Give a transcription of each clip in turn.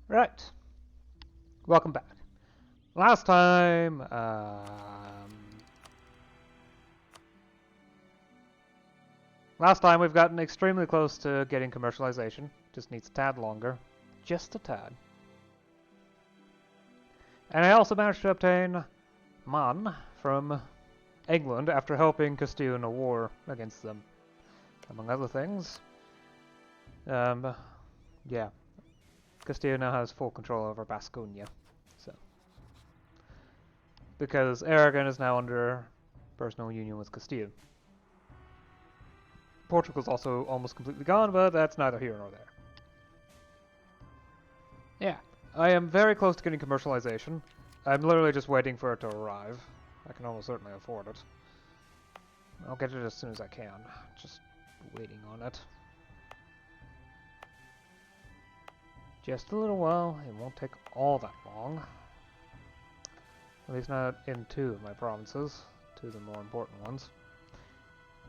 Right. Welcome back. Last time, we've gotten extremely close to getting commercialization. Just needs a tad longer. Just a tad. And I also managed to obtain Man from England after helping Castile in a war against them, among other things. Yeah. Castile now has full control over Basconia, so because Aragon is now under personal union with Castile. Portugal's also almost completely gone, but that's neither here nor there. Yeah, I am very close to getting commercialization. I'm literally just waiting for it to arrive. I can almost certainly afford it. I'll get it as soon as I can. Just waiting on it. Just a little while. It won't take all that long. At least not in two of my provinces. Two of the more important ones.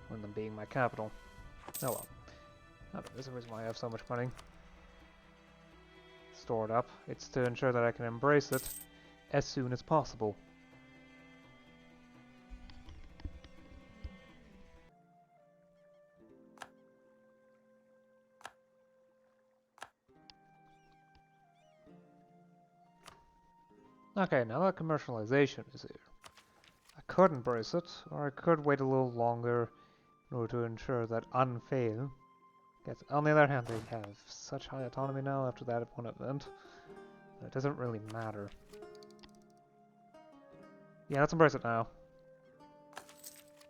One of them being my capital. Oh well. Oh, there's a reason why I have so much money stored up. It's to ensure that I can embrace it as soon as possible. Okay, now that commercialization is here, I could embrace it, or I could wait a little longer in order to ensure that unfail gets. On the other hand, they have such high autonomy now after that one event that it doesn't really matter. Yeah, let's embrace it now.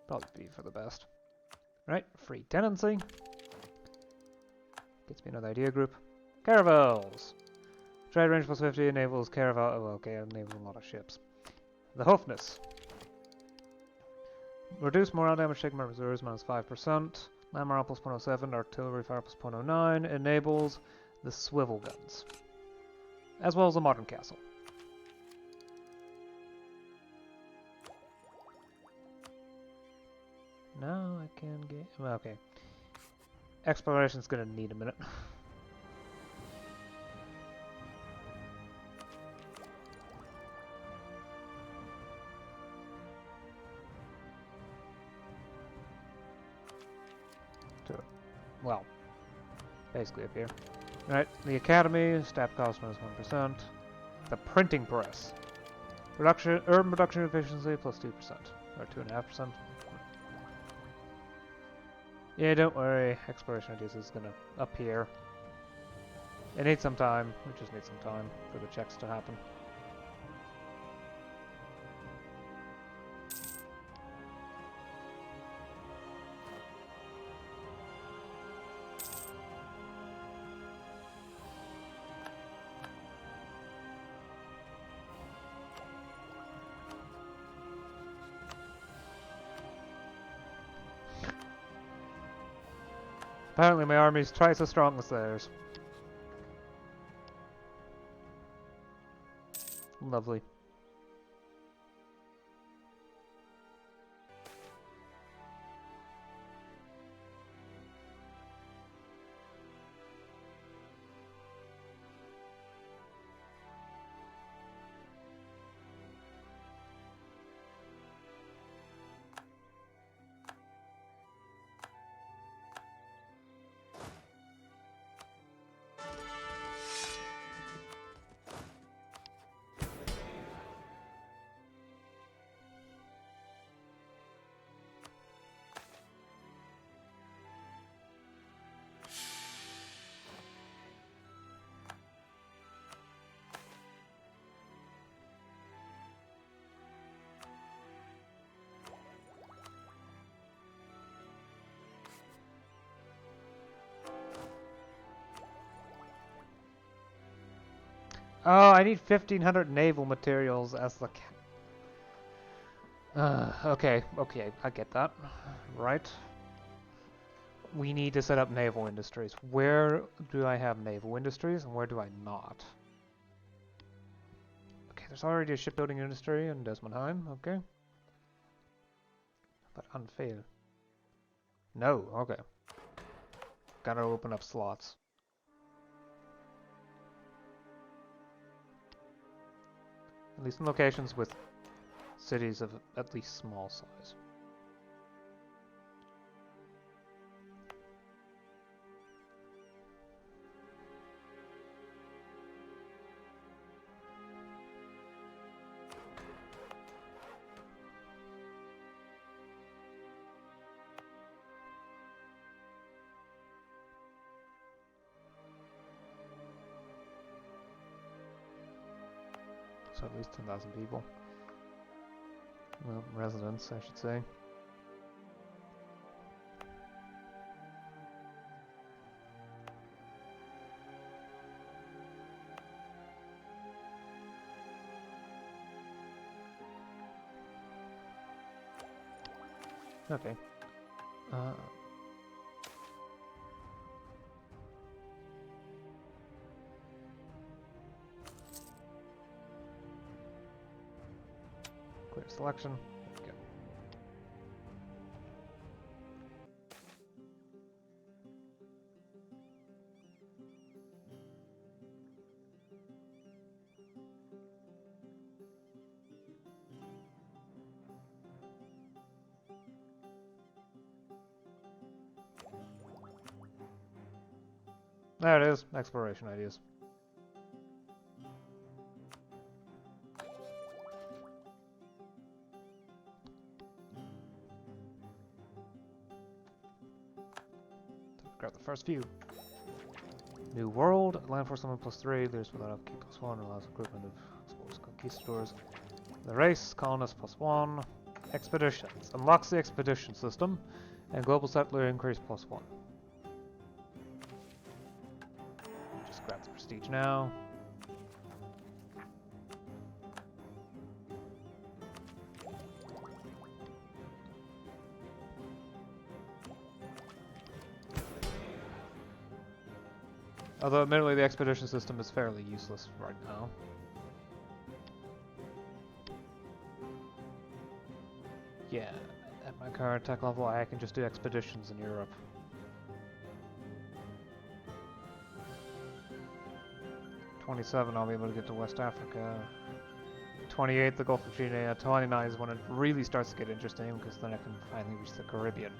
Probably be for the best. Right, free tenancy. Gets me another idea group. Caravels! Trade range plus 50 enables caravel. Oh, okay, enables a lot of ships. The Hoofness. Reduce morale damage taken by reserves minus 5%. Land morale plus 0.07. Artillery fire plus 0.09. Enables the swivel guns. As well as a modern castle. Now I can get. Okay. Exploration's gonna need a minute. Well, basically up here. Alright, the Academy, staff cost minus 1%. The printing press. Urban production efficiency plus 2%. Or 2.5%. Yeah, don't worry, exploration ideas is gonna appear. It needs some time, we just need some time for the checks to happen. Apparently my army's twice as strong as theirs. Lovely. Oh, I need 1,500 naval materials as the... okay, I get that. Right. We need to set up naval industries. Where do I have naval industries and where do I not? Okay, there's already a shipbuilding industry in Desmondheim, okay. But unfair. No, okay. Gotta open up slots. At least in locations with cities of at least small size. So at least 10,000 people. Well, residents, I should say. Okay. Clear selection. There we go. There it is. Exploration ideas. Grab the first few. New World, Land Force Summon +3, there's without upkeep +1, allows recruitment of exposed conquistadors. The race, colonists +1. Expeditions, unlocks the expedition system, and global settler increase +1. Just grab the prestige now. Although admittedly the expedition system is fairly useless right now. Yeah, at my current tech level I can just do expeditions in Europe. '27 I'll be able to get to West Africa. 28 the Gulf of Guinea. 29 is when it really starts to get interesting because then I can finally reach the Caribbean.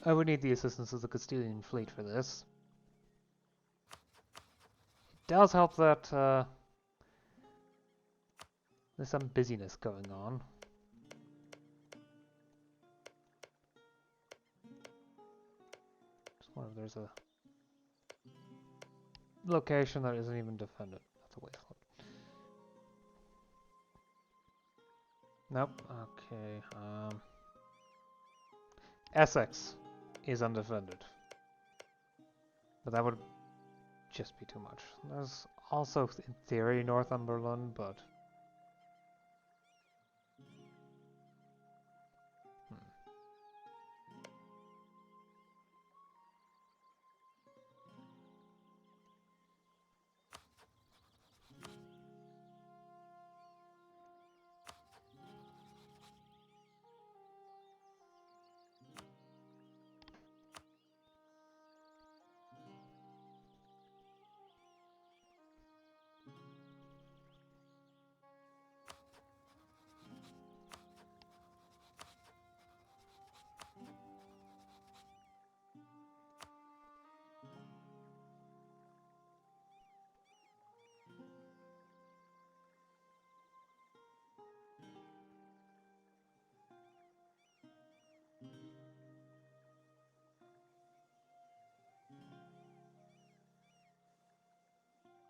I would need the assistance of the Castilian fleet for this. It does help that there's some busyness going on. Just wonder if there's a location that isn't even defended. That's a wasteland. Nope. Okay. Essex is undefended. But that would just be too much. There's also, in theory, Northumberland, but...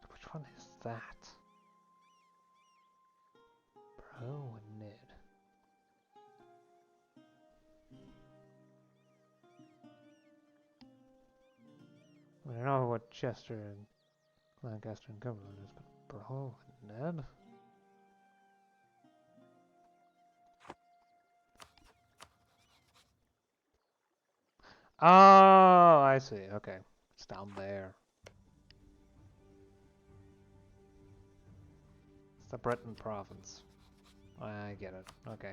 Which one is that? Bro and Ned. I mean, I know what Chester and Lancaster and Cumberland is, but Bro and Ned? Oh, I see. Okay. It's down there. It's the Breton province. I get it. Okay.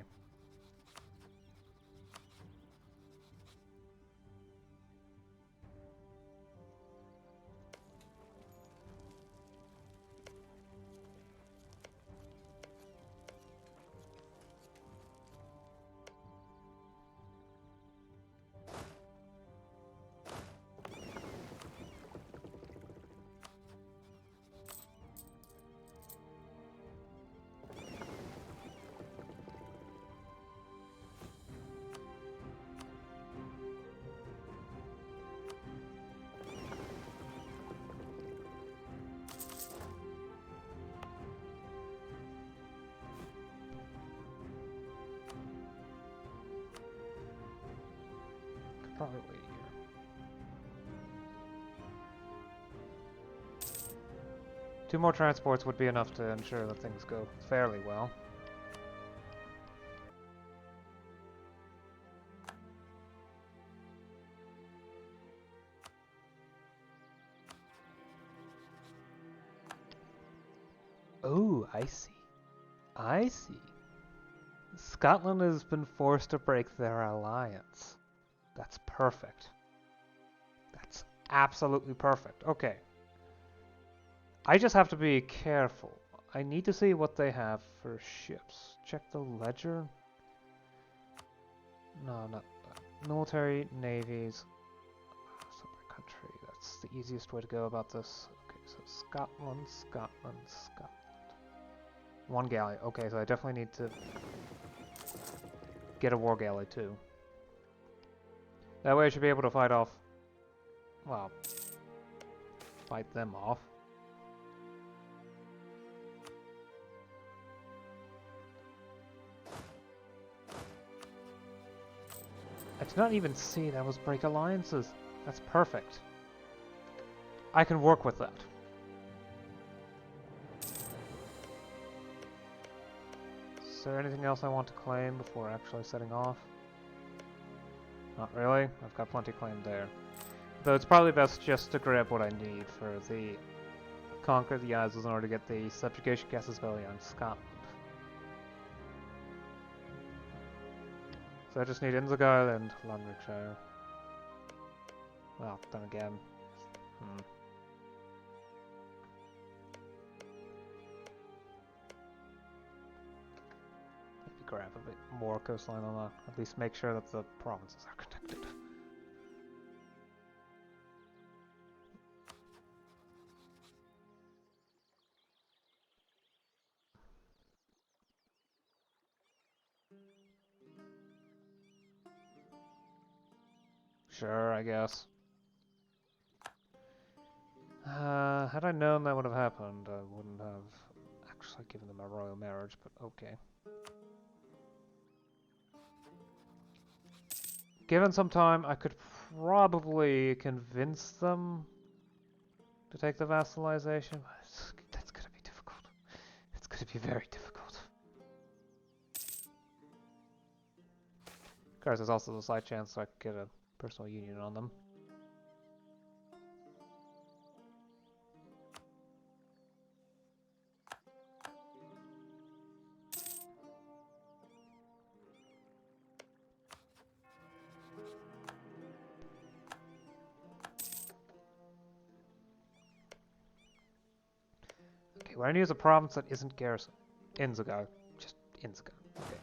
Could probably wait here. Two more transports would be enough to ensure that things go fairly well. Oh, I see. I see. Scotland has been forced to break their alliance. That's perfect. That's absolutely perfect. Okay. I just have to be careful. I need to see what they have for ships. Check the ledger. No, not that. Military, navies. Separate country. That's the easiest way to go about this. Okay, so Scotland, Scotland, Scotland. One galley. Okay, so I definitely need to get a war galley too. That way I should be able to fight off... well, fight them off. I did not even see that was break alliances. That's perfect. I can work with that. Is there anything else I want to claim before actually setting off? Not really. I've got plenty claimed there. Though it's probably best just to grab what I need for the conquer the Isles in order to get the subjugation Casus Belli on Scotland. So I just need Innsbruck and Lanarkshire. Well, then again. Maybe grab a bit more coastline on that. At least make sure that the provinces are connected. Sure, I guess. Had I known that would have happened, I wouldn't have actually given them a royal marriage, but okay. Given some time, I could probably convince them to take the vassalization, but that's gonna be difficult. It's gonna be very difficult. Of course, there's also the slight chance I could get a personal union on them. Okay, we're gonna use a province that isn't garrison. Innsbruck. Just Innsbruck. Okay.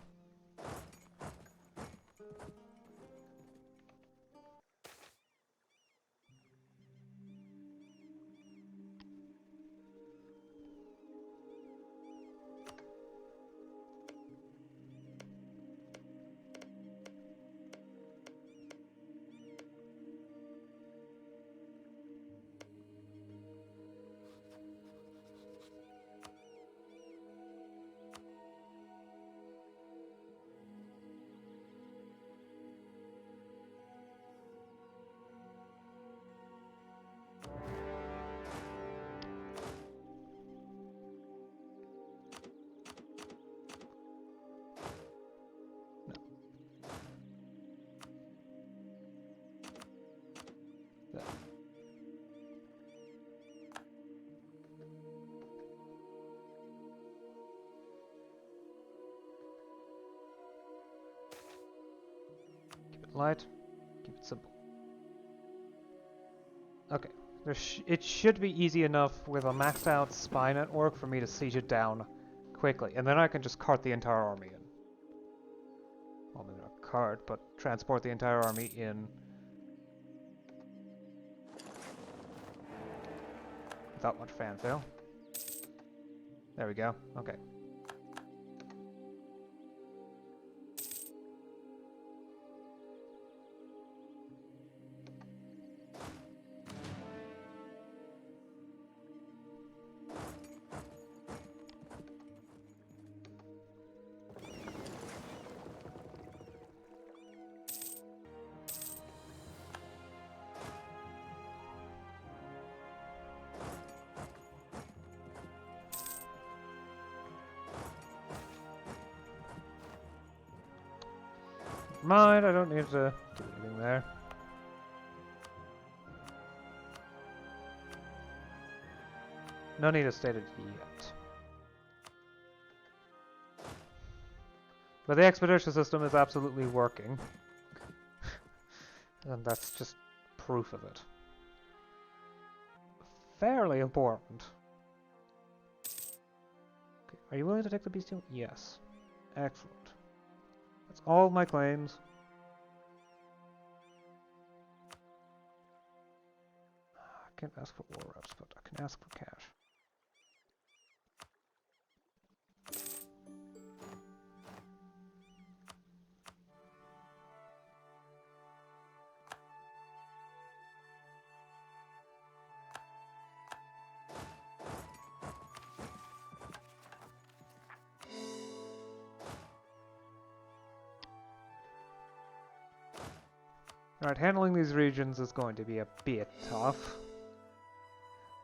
light. Keep it simple. Okay. It should be easy enough with a maxed out spy network for me to siege it down quickly. And then I can just cart the entire army in. Well, maybe not cart, but transport the entire army in. Without much fanfare. There we go. Okay. Mind, I don't need to do anything there. No need to state it yet. But the expedition system is absolutely working. And that's just proof of it. Fairly important. Okay. Are you willing to take the bestial? Yes. Excellent. That's all my claims. I can't ask for war reps, but I can ask for cash. Alright, handling these regions is going to be a bit tough,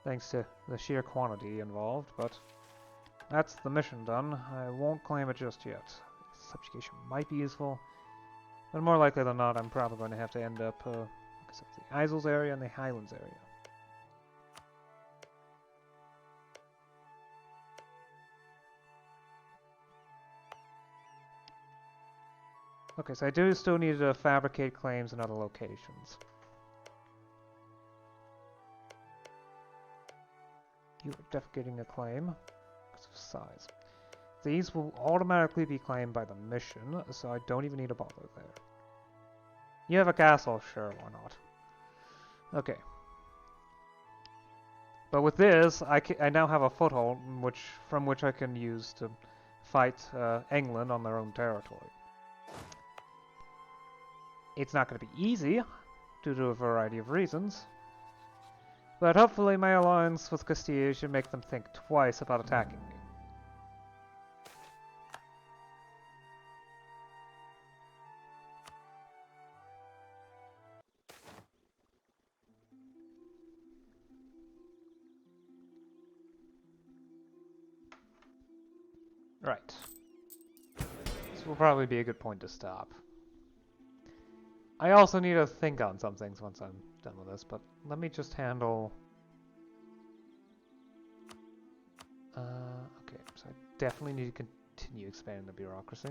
thanks to the sheer quantity involved, but that's the mission done. I won't claim it just yet. Subjugation might be useful, but more likely than not, I'm probably going to have to end up the Isles area and the Highlands area. Okay, so I do still need to fabricate claims in other locations. You are defecating a claim because of size. These will automatically be claimed by the mission, so I don't even need to bother there. You have a castle? Sure, why not? Okay. But with this, I now have a foothold from which I can use to fight England on their own territory. It's not going to be easy, due to a variety of reasons, but hopefully my alliance with Castile should make them think twice about attacking me. Right. This will probably be a good point to stop. I also need to think on some things once I'm done with this, but let me just handle... okay, so I definitely need to continue expanding the bureaucracy.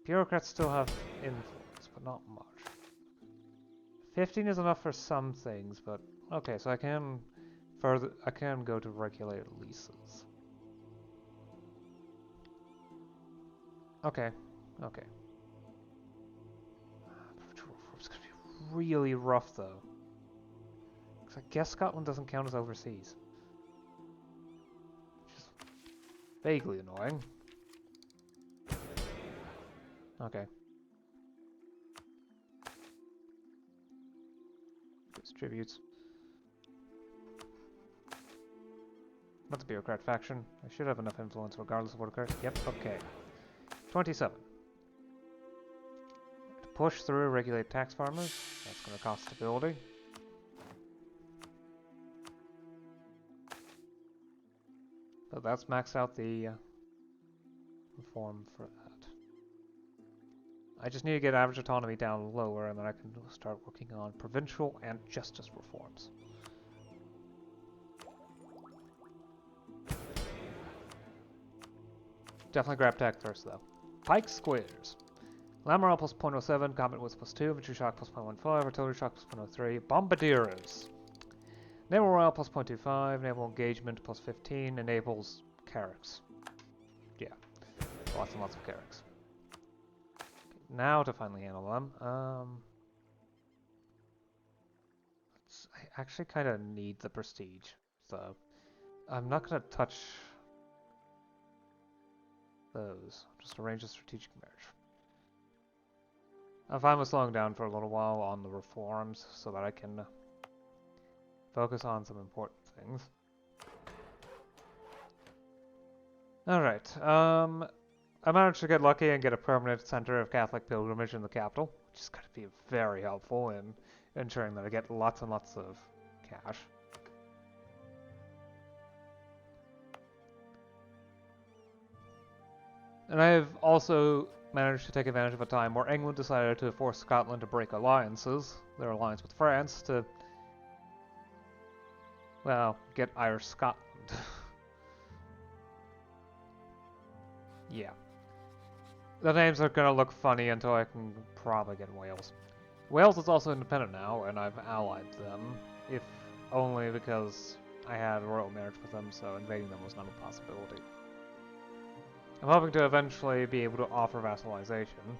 Bureaucrats still have influence, but not much. 15 is enough for some things, but okay, so I can go to regulated leases. Okay, okay. It's gonna be really rough though. Because I guess Scotland doesn't count as overseas. Which is vaguely annoying. Okay. Tributes. Not the bureaucrat faction. I should have enough influence regardless of what occurs. Yep, okay. 27. To push through regulate tax farmers. That's going to cost stability. So that's maxed out the reform for that. I just need to get average autonomy down lower, and then I can start working on provincial and justice reforms. Definitely grab tech first, though. Pike squares. Lamoral plus 0.07, combat wits plus 2, infantry shock plus 0.15, artillery shock plus 0.03, bombardieros. Naval morale plus 0.25, naval engagement plus 15, enables carracks. Yeah, lots and lots of carracks. Okay, now to finally handle them. I actually kind of need the prestige, so I'm not going to touch those. Just arrange a strategic marriage. I'm fine with slowing down for a little while on the reforms so that I can focus on some important things. Alright, I managed to get lucky and get a permanent center of Catholic pilgrimage in the capital, which is going to be very helpful in ensuring that I get lots and lots of cash. And I have also managed to take advantage of a time where England decided to force Scotland to break alliances, their alliance with France, to, well, get Irish Scotland. Yeah. The names are gonna look funny until I can probably get Wales. Wales is also independent now, and I've allied them, if only because I had a royal marriage with them, so invading them was not a possibility. I'm hoping to eventually be able to offer vassalization.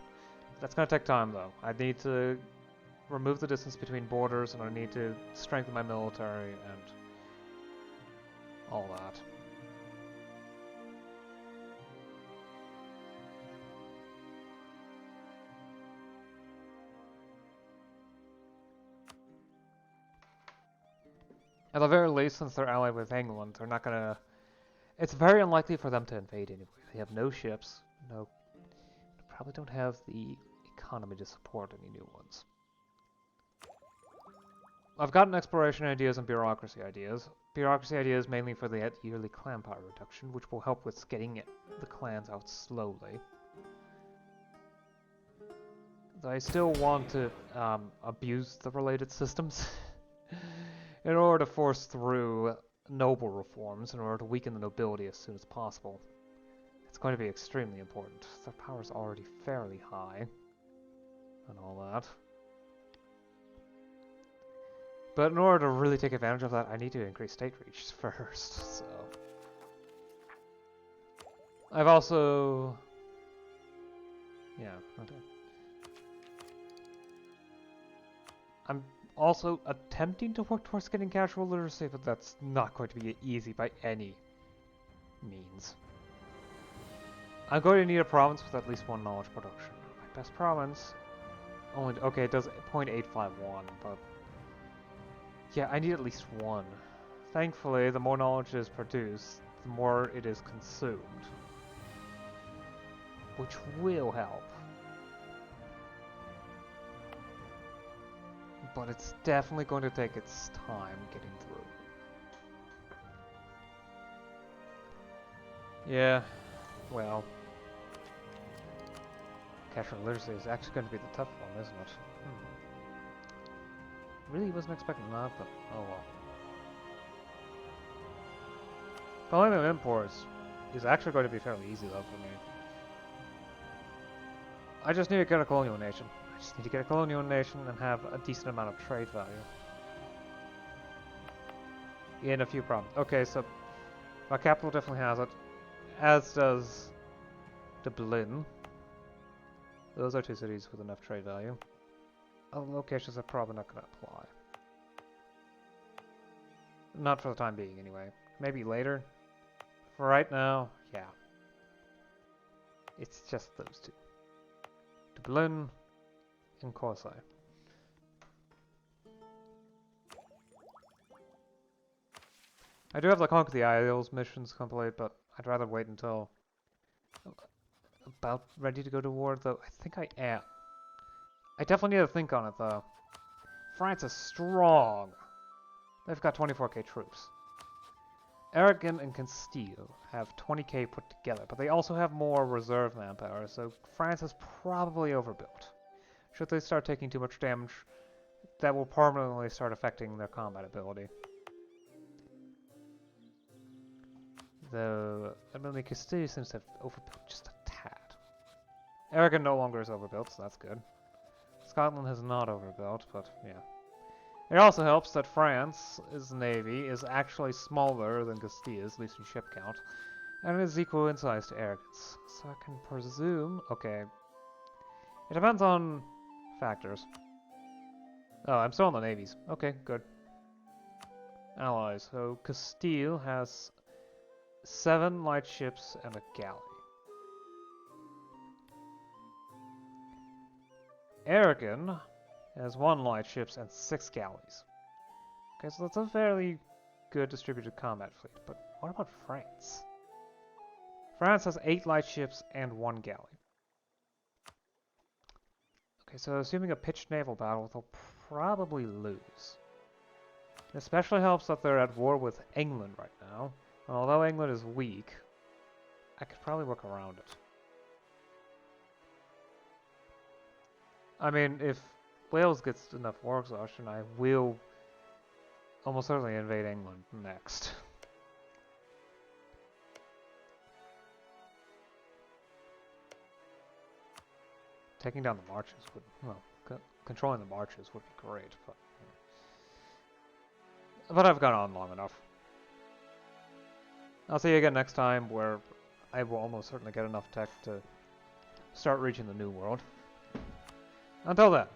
That's going to take time, though. I need to remove the distance between borders, and I need to strengthen my military and all that. At the very least, since they're allied with England, they're not going to... It's very unlikely for them to invade anyway. They have no ships, they probably don't have the economy to support any new ones. I've gotten exploration ideas and bureaucracy ideas. Bureaucracy ideas mainly for the yearly clan power reduction, which will help with getting the clans out slowly. I still want to abuse the related systems in order to force through noble reforms in order to weaken the nobility as soon as possible. It's going to be extremely important. Their power is already fairly high and all that. But in order to really take advantage of that, I need to increase state reach first, so... I've also... Yeah, okay. I'm also attempting to work towards getting casual literacy, but that's not going to be easy by any means. I'm going to need a province with at least one knowledge production. My best province... only... okay, it does 0.851, but... yeah, I need at least one. Thankfully, the more knowledge is produced, the more it is consumed. Which will help. But it's definitely going to take its time getting through. Yeah, well... Casual literacy is actually going to be the tough one, isn't it? Really wasn't expecting that, but oh well. Colonial imports is actually going to be fairly easy though for me. I just need to get a colonial nation. I just need to get a colonial nation and have a decent amount of trade value. In a few provinces. Okay, so my capital definitely has it. As does Dublin. Those are two cities with enough trade value. Other locations are probably not going to apply. Not for the time being, anyway. Maybe later. For right now, yeah. It's just those two. Dublin and Corsair. I do have the Conquer the Isles missions complete, but I'd rather wait until about ready to go to war, though I think I am. I definitely need to think on it, though. France is strong. They've got 24k troops. Aragon and Castile have 20k put together, but they also have more reserve manpower, so France is probably overbuilt. Should they start taking too much damage, that will permanently start affecting their combat ability. Though, admittedly, Castilla seems to have overbuilt just a tad. Aragon no longer is overbuilt, so that's good. Scotland has not overbuilt, but yeah. It also helps that France's navy is actually smaller than Castilla's, at least in ship count, and it is equal in size to Aragon's. So I can presume... Okay. It depends on factors. Oh, I'm still on the navies. Okay, good. Allies. So Castile has 7 light ships and a galley. Aragon has 1 light ships and 6 galleys. Okay, so that's a fairly good distributed combat fleet. But what about France? France has 8 light ships and 1 galley. Okay, so assuming a pitched naval battle, they'll probably lose. It especially helps that they're at war with England right now. And although England is weak, I could probably work around it. I mean, if Wales gets enough war exhaustion, I will almost certainly invade England next. Taking down the marches would, well, controlling the marches would be great, but I've gone on long enough. I'll see you again next time, where I will almost certainly get enough tech to start reaching the New World. Until then.